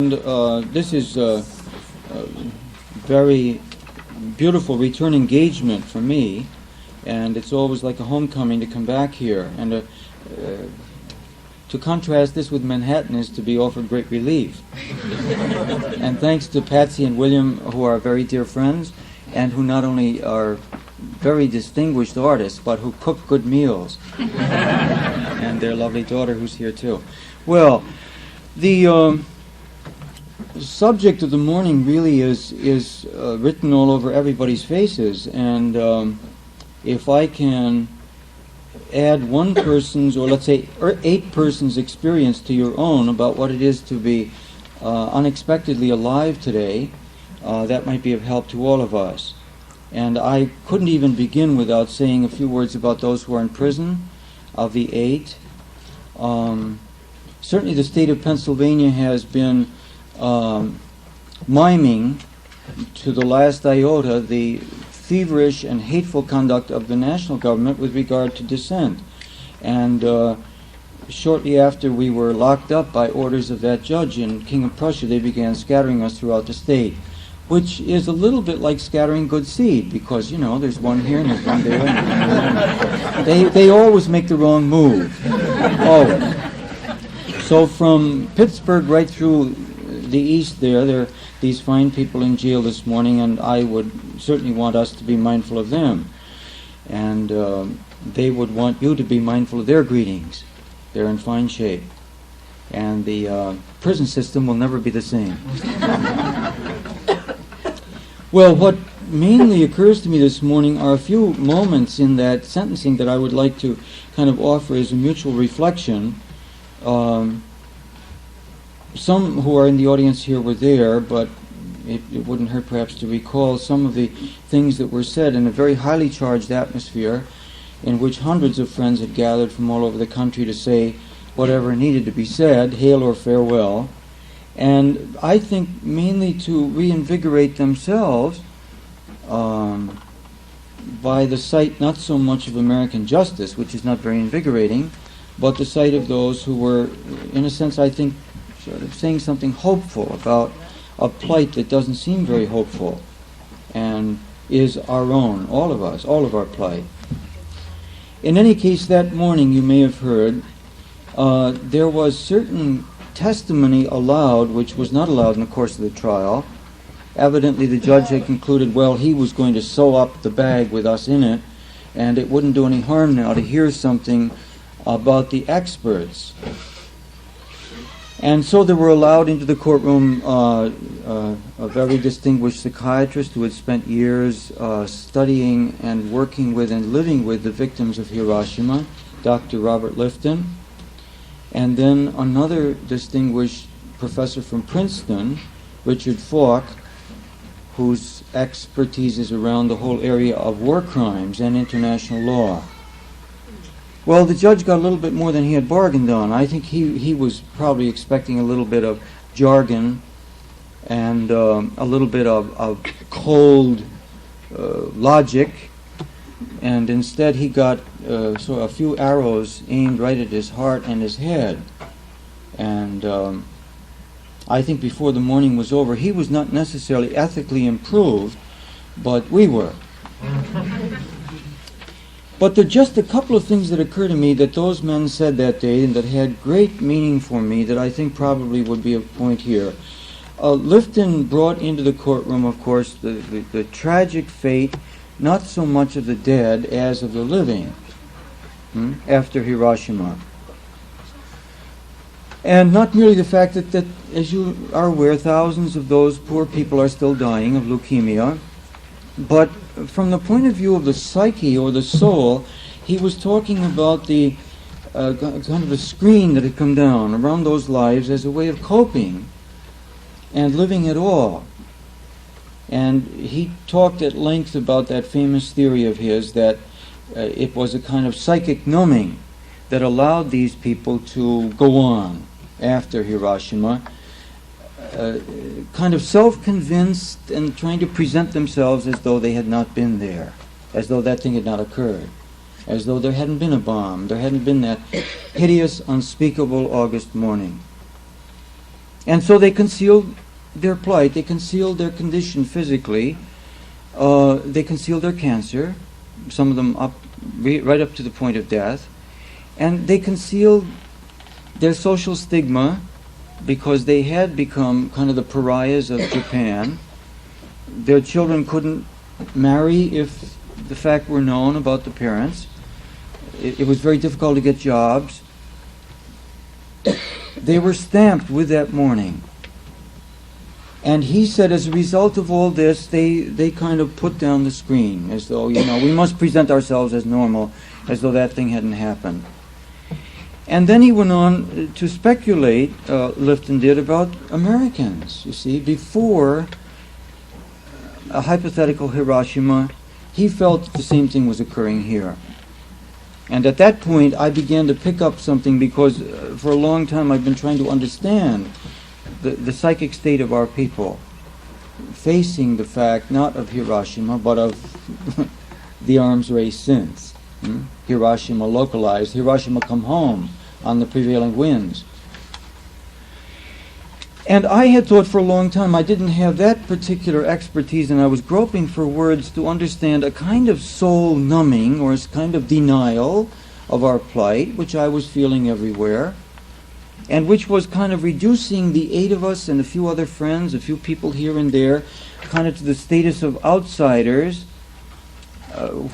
And this is a very beautiful return engagement for me, and it's always like a homecoming to come back here. And to contrast this with Manhattan is to be offered great relief. And thanks to Patsy and William, who are very dear friends, and who not only are very distinguished artists, but who cook good meals. And their lovely daughter, who's here too. Well, the subject of the morning really is written all over everybody's faces, and if I can add one person's, or let's say 8 persons' experience to your own about what it is to be unexpectedly alive today, that might be of help to all of us. And I couldn't even begin without saying a few words about those who are in prison. Of the 8, certainly the state of Pennsylvania has been miming to the last iota the feverish and hateful conduct of the national government with regard to dissent. And shortly after we were locked up by orders of that judge in King of Prussia, they began scattering us throughout the state, which is a little bit like scattering good seed, because, you know, there's one here and there's one there. They always make the wrong move. Always. So from Pittsburgh right through the east there are these fine people in jail this morning, and I would certainly want us to be mindful of them. And they would want you to be mindful of their greetings. They're in fine shape. And the prison system will never be the same. Well, what mainly occurs to me this morning are a few moments in that sentencing that I would like to kind of offer as a mutual reflection. Some who are in the audience here were there, but it wouldn't hurt perhaps to recall some of the things that were said in a very highly charged atmosphere in which hundreds of friends had gathered from all over the country to say whatever needed to be said, hail or farewell. And I think mainly to reinvigorate themselves by the sight not so much of American justice, which is not very invigorating, but the sight of those who were, in a sense, I think, sort of saying something hopeful about a plight that doesn't seem very hopeful and is our own, all of us, all of our plight. In any case, that morning, you may have heard, there was certain testimony allowed which was not allowed in the course of the trial. Evidently the judge had concluded, well, he was going to sew up the bag with us in it, and it wouldn't do any harm now to hear something about the experts. And so they were allowed into the courtroom a very distinguished psychiatrist who had spent years studying and working with and living with the victims of Hiroshima, Dr. Robert Lifton. And then another distinguished professor from Princeton, Richard Falk, whose expertise is around the whole area of war crimes and international law. Well, the judge got a little bit more than he had bargained on. I think he was probably expecting a little bit of jargon and a little bit of cold logic, and instead he got a few arrows aimed right at his heart and his head. And I think before the morning was over, he was not necessarily ethically improved, but we were. But there are just a couple of things that occur to me that those men said that day and that had great meaning for me that I think probably would be a point here. Lifton brought into the courtroom, of course, the tragic fate, not so much of the dead as of the living after Hiroshima. And not merely the fact that, as you are aware, thousands of those poor people are still dying of leukemia, but from the point of view of the psyche or the soul, he was talking about the kind of a screen that had come down around those lives as a way of coping and living at all. And he talked at length about that famous theory of his that it was a kind of psychic numbing that allowed these people to go on after Hiroshima, kind of self-convinced and trying to present themselves as though they had not been there, as though that thing had not occurred, as though there hadn't been a bomb, there hadn't been that hideous, unspeakable August morning. And so they concealed their plight, they concealed their condition physically, they concealed their cancer, some of them right up to the point of death, and they concealed their social stigma because they had become kind of the pariahs of Japan. Their children couldn't marry if the fact were known about the parents. It was very difficult to get jobs. They were stamped with that mourning. And he said as a result of all this, they kind of put down the screen, as though, we must present ourselves as normal, as though that thing hadn't happened. And then he went on to speculate, Lifton did, about Americans. You see, before a hypothetical Hiroshima, he felt that the same thing was occurring here. And at that point, I began to pick up something because for a long time I've been trying to understand the psychic state of our people, facing the fact not of Hiroshima, but of the arms race since. Hiroshima localized, Hiroshima come home on the prevailing winds. And I had thought for a long time I didn't have that particular expertise, and I was groping for words to understand a kind of soul numbing or a kind of denial of our plight, which I was feeling everywhere, and which was kind of reducing the 8 of us and a few other friends, a few people here and there, kind of to the status of outsiders,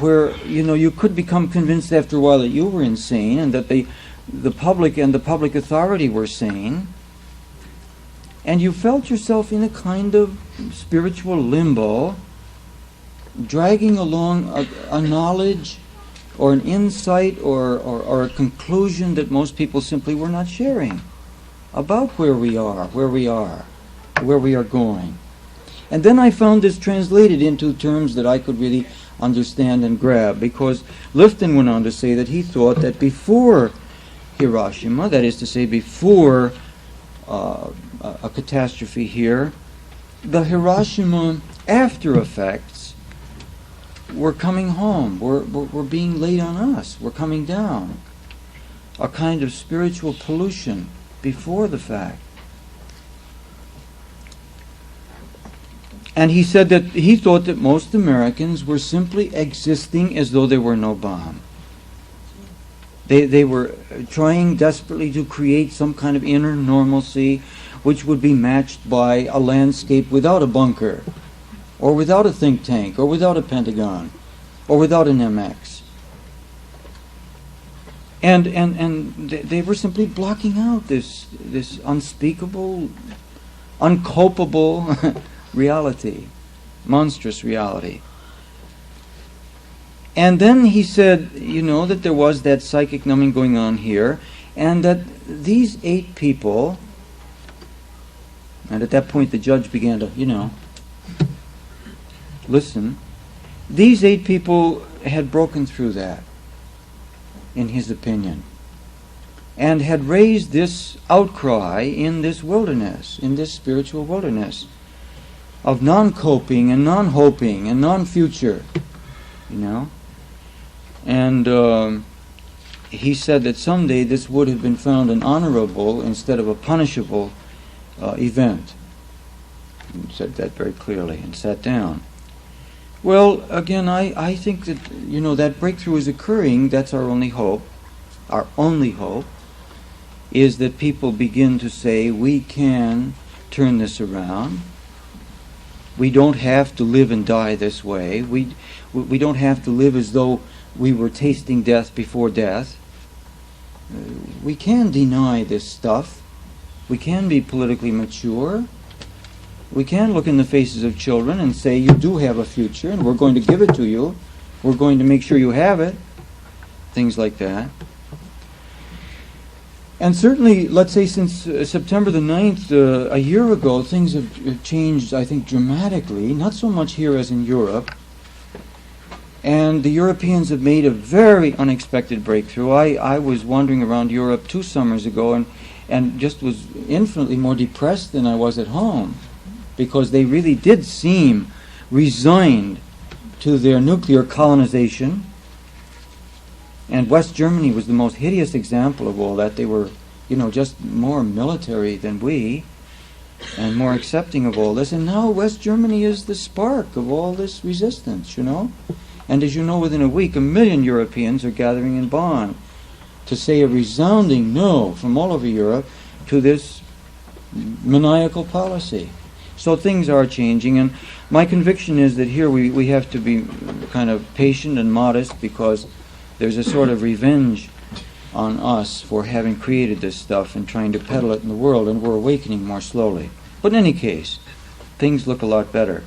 where you could become convinced after a while that you were insane and that the public and the public authority were sane. And you felt yourself in a kind of spiritual limbo, dragging along a knowledge or an insight or a conclusion that most people simply were not sharing about where we are going. And then I found this translated into terms that I could really understand and grab, because Lifton went on to say that he thought that before Hiroshima, that is to say before a catastrophe here, the Hiroshima after effects were coming home, were being laid on us, were coming down. A kind of spiritual pollution before the fact. And he said that he thought that most Americans were simply existing as though there were no bomb. They were trying desperately to create some kind of inner normalcy which would be matched by a landscape without a bunker, or without a think tank, or without a Pentagon, or without an MX. And they were simply blocking out this unspeakable, uncopable reality, monstrous reality. And then he said, that there was that psychic numbing going on here, and that these 8 people, and at that point the judge began to, listen, these 8 people had broken through that, in his opinion, and had raised this outcry in this wilderness, in this spiritual wilderness, of non-coping and non-hoping and non-future, And he said that someday this would have been found an honorable instead of a punishable event. He said that very clearly and sat down. Well, again, I think that, that breakthrough is occurring. That's our only hope. Our only hope is that people begin to say, we can turn this around. We don't have to live and die this way. We don't have to live as though we were tasting death before death. We can deny this stuff. We can be politically mature. We can look in the faces of children and say, you do have a future, and we're going to give it to you. We're going to make sure you have it. Things like that. And certainly, let's say since September the 9th, a year ago, things have changed, I think, dramatically. Not so much here as in Europe. And the Europeans have made a very unexpected breakthrough. I was wandering around Europe 2 summers ago and just was infinitely more depressed than I was at home, because they really did seem resigned to their nuclear colonization. And West Germany was the most hideous example of all that. They were, just more military than we. and more accepting of all this. And now West Germany is the spark of all this resistance, you know. And as you know, within a week, 1 million Europeans are gathering in Bonn to say a resounding no from all over Europe to this maniacal policy. So things are changing, and my conviction is that here we have to be kind of patient and modest, because there's a sort of revenge on us for having created this stuff and trying to peddle it in the world, and we're awakening more slowly. But in any case, things look a lot better.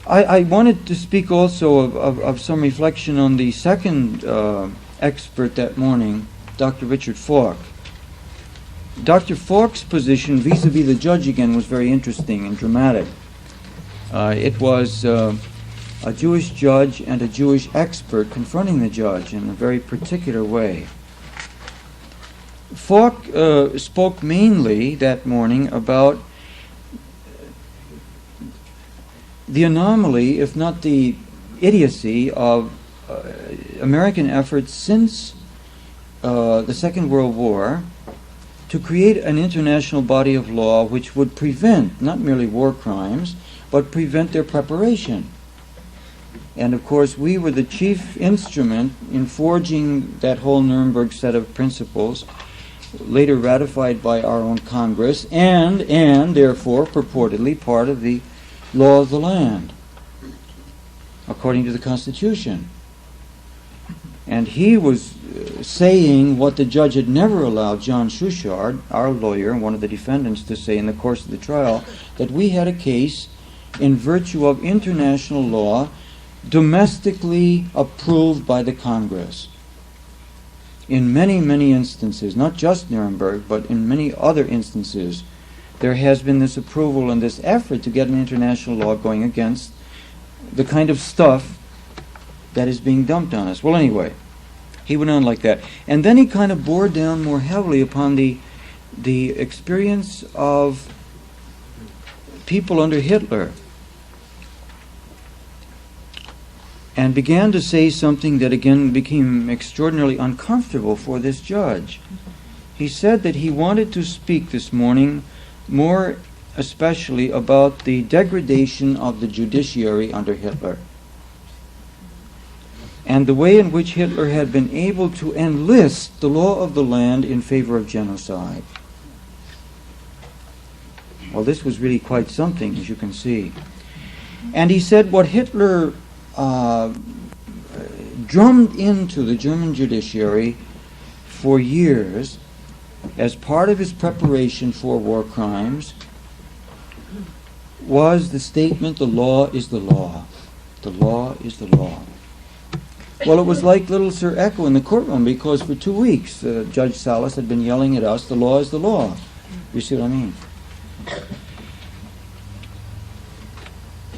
I wanted to speak also of some reflection on the second expert that morning, Dr. Richard Falk. Dr. Falk's position vis-a-vis the judge again was very interesting and dramatic. It was a Jewish judge and a Jewish expert confronting the judge in a very particular way. Falk spoke mainly that morning about the anomaly, if not the idiocy, of American efforts since the Second World War to create an international body of law which would prevent not merely war crimes, but prevent their preparation. And of course, we were the chief instrument in forging that whole Nuremberg set of principles, later ratified by our own Congress, and therefore purportedly part of the law of the land, according to the Constitution. And he was saying what the judge had never allowed John Schuchard, our lawyer and one of the defendants, to say in the course of the trial, that we had a case in virtue of international law domestically approved by the Congress. In many, many instances, not just Nuremberg, but in many other instances, there has been this approval and this effort to get an international law going against the kind of stuff that is being dumped on us. Well, anyway, he went on like that. And then he kind of bore down more heavily upon the experience of people under Hitler, and began to say something that again became extraordinarily uncomfortable for this judge. He said that he wanted to speak this morning more especially about the degradation of the judiciary under Hitler, and the way in which Hitler had been able to enlist the law of the land in favor of genocide. Well, this was really quite something, as you can see. And he said what Hitler drummed into the German judiciary for years as part of his preparation for war crimes was the statement, the law is the law. The law is the law. Well, it was like little Sir Echo in the courtroom, because for 2 weeks Judge Salas had been yelling at us, the law is the law. You see what I mean?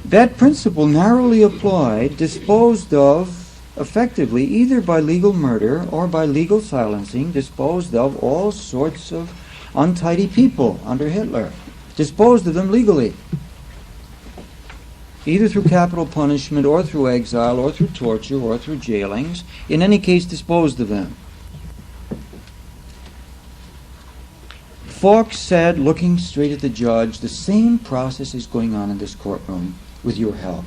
That principle, narrowly applied, disposed of effectively, either by legal murder or by legal silencing, disposed of all sorts of untidy people under Hitler. Disposed of them legally, either through capital punishment or through exile or through torture or through jailings. In any case, disposed of them. Falk said, looking straight at the judge, the same process is going on in this courtroom with your help.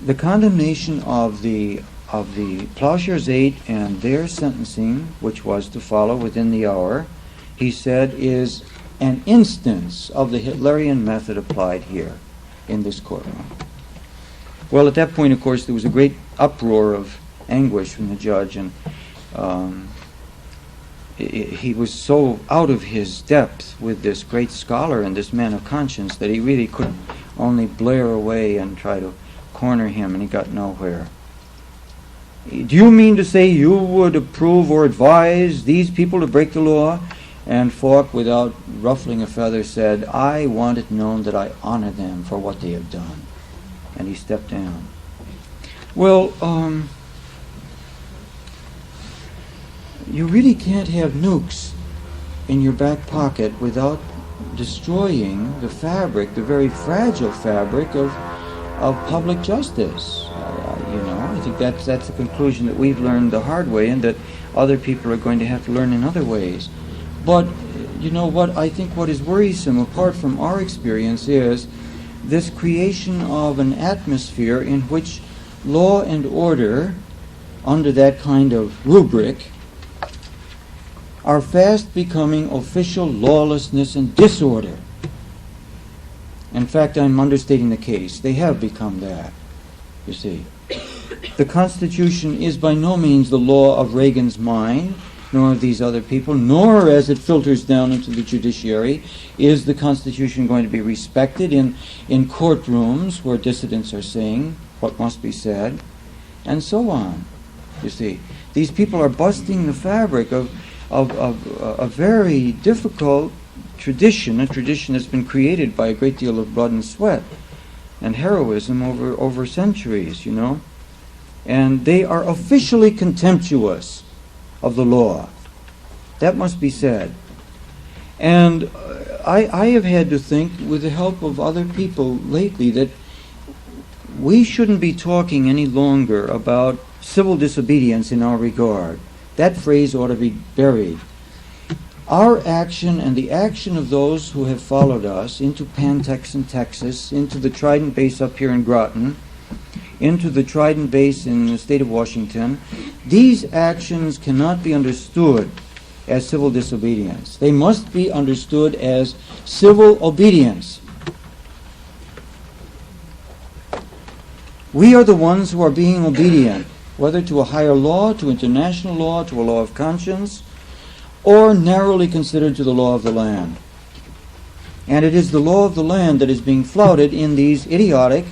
The condemnation of the Plowshares 8 and their sentencing, which was to follow within the hour, he said, is an instance of the Hitlerian method applied here in this courtroom. Well, at that point, of course, there was a great uproar of anguish from the judge, and he was so out of his depth with this great scholar and this man of conscience that he really could only blare away and try to corner him, and he got nowhere. Do you mean to say you would approve or advise these people to break the law? And Falk, without ruffling a feather, said, I want it known that I honor them for what they have done. And he stepped down. Well, you really can't have nukes in your back pocket without destroying the fabric, the very fragile fabric of public justice. think that's the conclusion that we've learned the hard way, and that other people are going to have to learn in other ways. But you know what? I think what is worrisome, apart from our experience, is this creation of an atmosphere in which law and order, under that kind of rubric, are fast becoming official lawlessness and disorder. In fact, I'm understating the case. They have become that, you see. The Constitution is by no means the law of Reagan's mind, nor of these other people, nor as it filters down into the judiciary is the Constitution going to be respected in courtrooms where dissidents are saying what must be said, and so on. You see, these people are busting the fabric of a very difficult tradition, a tradition that's been created by a great deal of blood and sweat and heroism over centuries, you know. And they are officially contemptuous of the law. That must be said. And I have had to think, with the help of other people lately, that we shouldn't be talking any longer about civil disobedience in our regard. That phrase ought to be buried. Our action and the action of those who have followed us into Pan-Texan, Texas, into the Trident base up here in Groton, into the Trident base in the state of Washington, these actions cannot be understood as civil disobedience. They must be understood as civil obedience. We are the ones who are being obedient, whether to a higher law, to international law, to a law of conscience, or narrowly considered to the law of the land. And it is the law of the land that is being flouted in these idiotic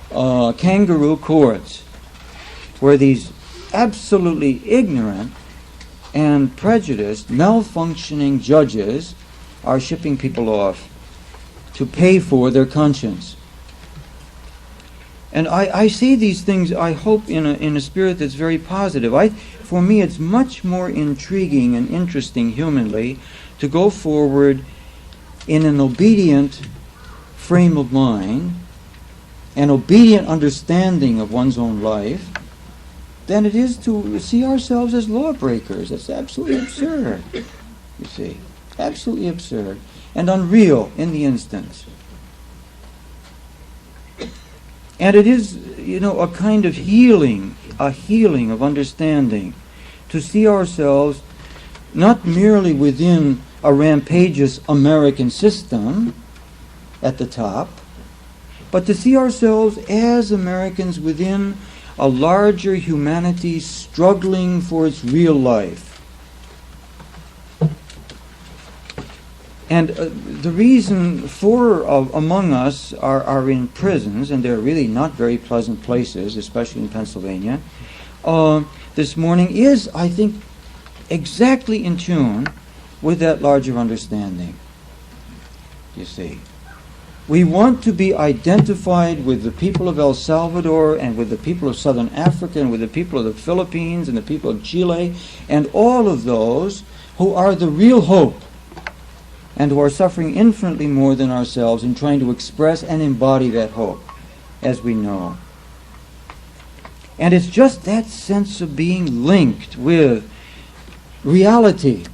kangaroo courts, where these absolutely ignorant and prejudiced, malfunctioning judges are shipping people off to pay for their conscience. And I see these things, I hope, in a spirit that's very positive. For me, it's much more intriguing and interesting humanly to go forward in an obedient frame of mind, an obedient understanding of one's own life, than it is to see ourselves as lawbreakers. That's absolutely absurd, you see. Absolutely absurd and unreal in the instance. And it is, you know, a kind of healing of understanding, to see ourselves not merely within a rampageous American system at the top, but to see ourselves as Americans within a larger humanity struggling for its real life. And the reason among us are in prisons, and they're really not very pleasant places, especially in Pennsylvania, this morning is, I think, exactly in tune with that larger understanding. You see, we want to be identified with the people of El Salvador and with the people of Southern Africa and with the people of the Philippines and the people of Chile and all of those who are the real hope and who are suffering infinitely more than ourselves in trying to express and embody that hope, as we know. And it's just that sense of being linked with reality,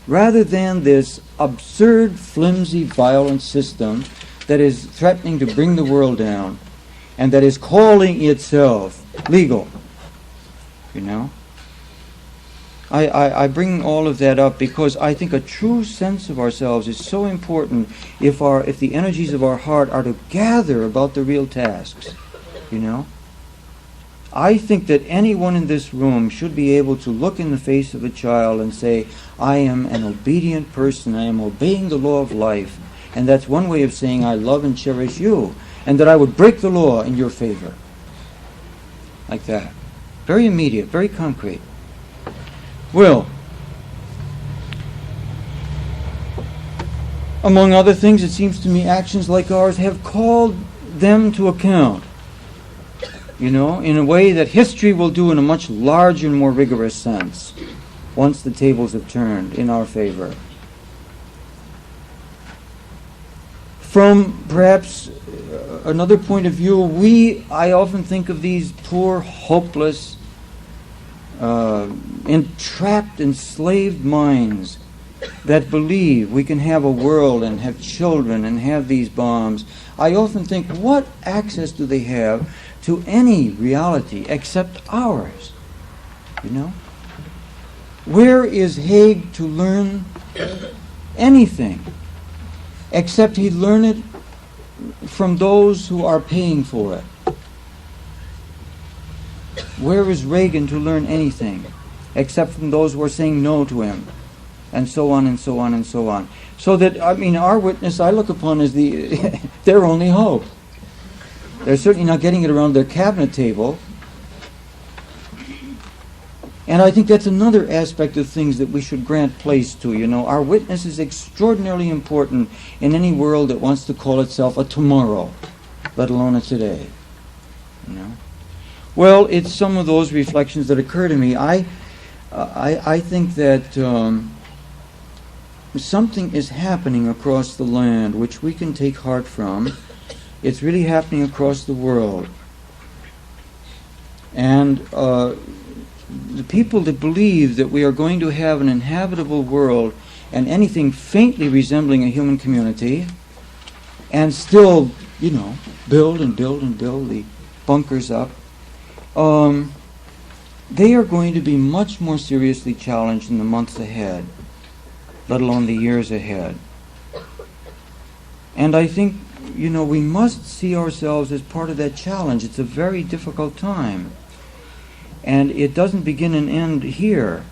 rather than this absurd, flimsy, violent system that is threatening to bring the world down and that is calling itself legal, you know. I bring all of that up because I think a true sense of ourselves is so important if the energies of our heart are to gather about the real tasks, you know. I think that anyone in this room should be able to look in the face of a child and say, I am an obedient person, I am obeying the law of life, and that's one way of saying I love and cherish you, and that I would break the law in your favor. Like that. Very immediate, very concrete. Well, among other things, it seems to me actions like ours have called them to account, you know, in a way that history will do in a much larger and more rigorous sense once the tables have turned in our favor. From perhaps another point of view, I often think of these poor, hopeless, entrapped, enslaved minds that believe we can have a world and have children and have these bombs. I often think, what access do they have to any reality except ours? You know? Where is Haig to learn anything except he'd learn it from those who are paying for it? Where is Reagan to learn anything except from those who are saying no to him? And so on and so on and so on. So that, I mean, our witness I look upon as their only hope. They're certainly not getting it around their cabinet table. And I think that's another aspect of things that we should grant place to. You know, our witness is extraordinarily important in any world that wants to call itself a tomorrow, let alone a today. You know. Well, it's some of those reflections that occur to me. I think that something is happening across the land which we can take heart from. It's really happening across the world. And the people that believe that we are going to have an inhabitable world and anything faintly resembling a human community and still, you know, build and build and build the bunkers up, they are going to be much more seriously challenged in the months ahead, let alone the years ahead. And I think, you know, we must see ourselves as part of that challenge. It's a very difficult time. And it doesn't begin and end here.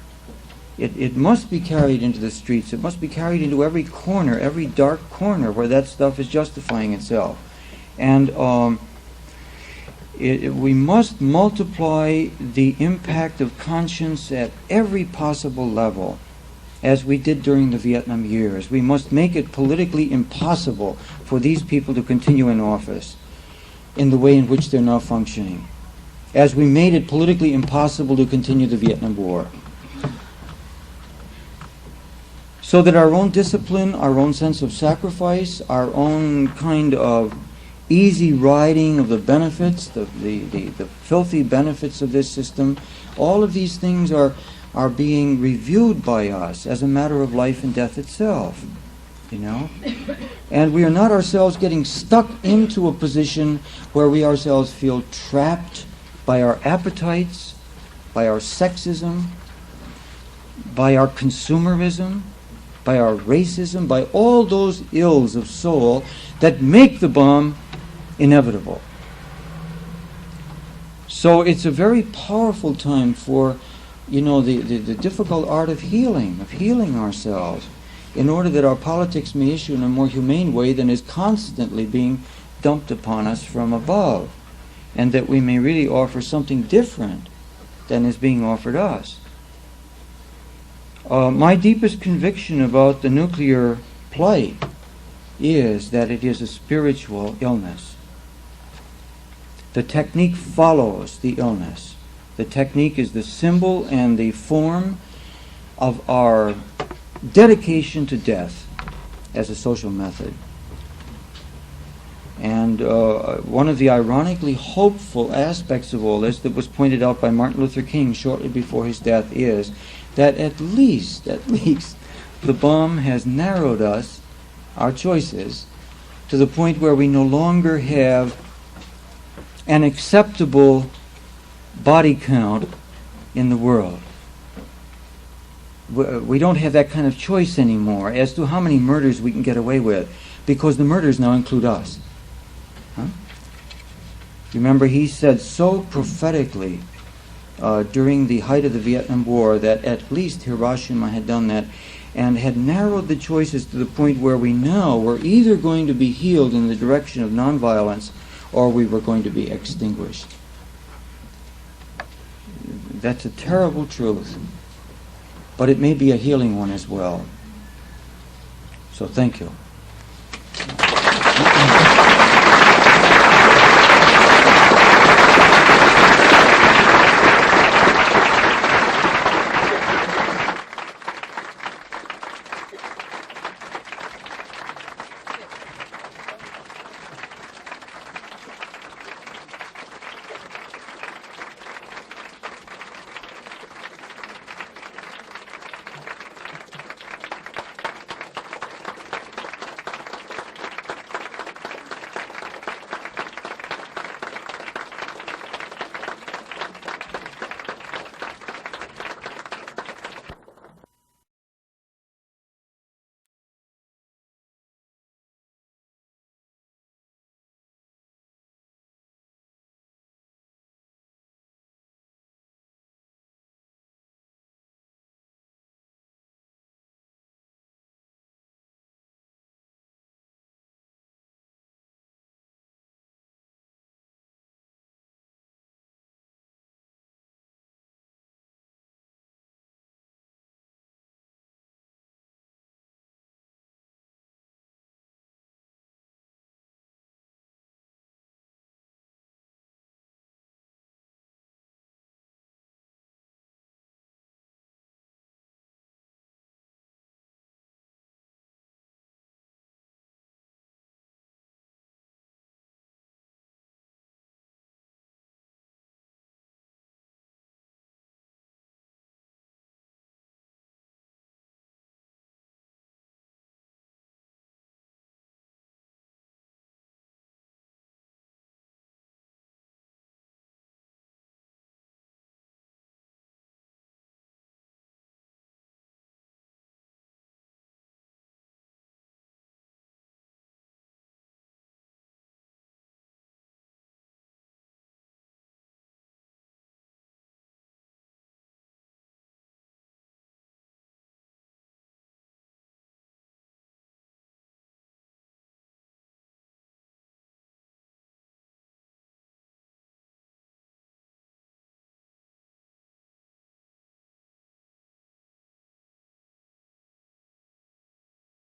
It must be carried into the streets. It must be carried into every corner, every dark corner where that stuff is justifying itself. And we must multiply the impact of conscience at every possible level, as we did during the Vietnam years. We must make it politically impossible for these people to continue in office in the way in which they're now functioning, as we made it politically impossible to continue the Vietnam War. So that our own discipline, our own sense of sacrifice, our own kind of easy riding of the benefits, the filthy benefits of this system, all of these things are being reviewed by us as a matter of life and death itself, you know? And we are not ourselves getting stuck into a position where we ourselves feel trapped by our appetites, by our sexism, by our consumerism, by our racism, by all those ills of soul that make the bomb inevitable. So it's a very powerful time for, you know, the difficult art of healing ourselves, in order that our politics may issue in a more humane way than is constantly being dumped upon us from above, and that we may really offer something different than is being offered us. My deepest conviction about the nuclear plight is that it is a spiritual illness. The technique follows the illness. The technique is the symbol and the form of our dedication to death as a social method. And one of the ironically hopeful aspects of all this that was pointed out by Martin Luther King shortly before his death is that at least, the bomb has narrowed us, our choices, to the point where we no longer have an acceptable body count in the world. We don't have that kind of choice anymore as to how many murders we can get away with, because the murders now include us. Huh? Remember, he said so prophetically during the height of the Vietnam War that at least Hiroshima had done that and had narrowed the choices to the point where we now were either going to be healed in the direction of nonviolence or we were going to be extinguished. That's a terrible truth, but it may be a healing one as well. So thank you.